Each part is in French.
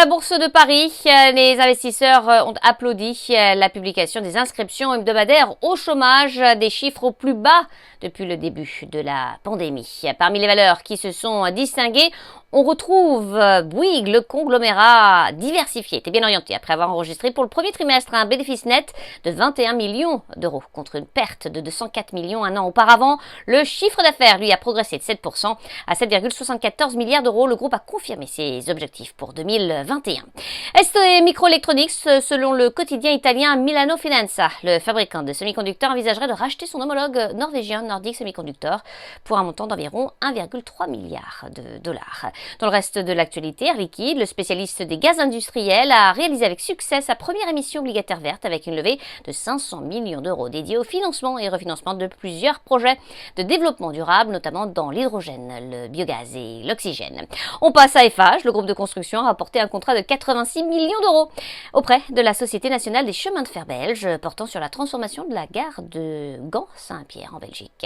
la bourse de Paris, les investisseurs ont applaudi la publication des inscriptions hebdomadaires au chômage, des chiffres au plus bas depuis le début de la pandémie. Parmi les valeurs qui se sont distinguées, on retrouve Bouygues, le conglomérat diversifié, était bien orienté après avoir enregistré pour le premier trimestre un bénéfice net de 21 millions d'euros contre une perte de 204 millions un an auparavant. Le chiffre d'affaires, lui, a progressé de 7% à 7,74 milliards d'euros. Le groupe a confirmé ses objectifs pour 2021. ST Microelectronics, selon le quotidien italien Milano Finanza, le fabricant de semi-conducteurs envisagerait de racheter son homologue norvégien Nordic Semiconductor pour un montant d'environ 1,3 milliard de dollars. Dans le reste de l'actualité, Air Liquide, le spécialiste des gaz industriels, a réalisé avec succès sa première émission obligataire verte avec une levée de 500 millions d'euros dédiée au financement et refinancement de plusieurs projets de développement durable, notamment dans l'hydrogène, le biogaz et l'oxygène. On passe à Eiffage. Le groupe de construction a rapporté un contrat de 86 millions d'euros auprès de la Société nationale des chemins de fer belge, portant sur la transformation de la gare de Gand-Saint-Pierre en Belgique.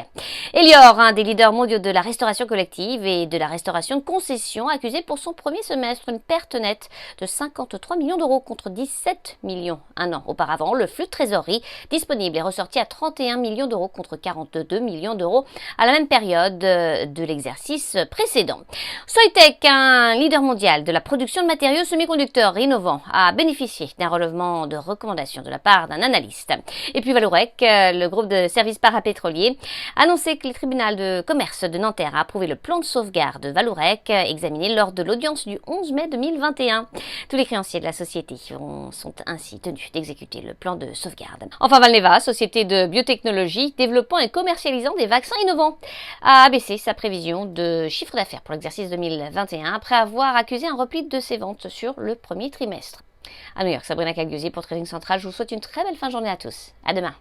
Elior, un des leaders mondiaux de la restauration collective et de la restauration de concessions, accusé pour son premier semestre une perte nette de 53 millions d'euros contre 17 millions un an auparavant. Le flux de trésorerie disponible est ressorti à 31 millions d'euros contre 42 millions d'euros à la même période de l'exercice précédent. Soitec, un leader mondial de la production de matériaux semi-conducteurs innovants, a bénéficié d'un relèvement de recommandations de la part d'un analyste. Et puis Vallourec, le groupe de services parapétroliers, a annoncé que le tribunal de commerce de Nanterre a approuvé le plan de sauvegarde de Vallourec examiné lors de l'audience du 11 mai 2021. Tous les créanciers de la société sont ainsi tenus d'exécuter le plan de sauvegarde. Enfin, Valneva, société de biotechnologie développant et commercialisant des vaccins innovants, a abaissé sa prévision de chiffre d'affaires pour l'exercice 2021 après avoir accusé un repli de ses ventes sur le premier trimestre. À New York, Sabrina Cagliusi pour Trading Central. Je vous souhaite une très belle fin de journée à tous. À demain.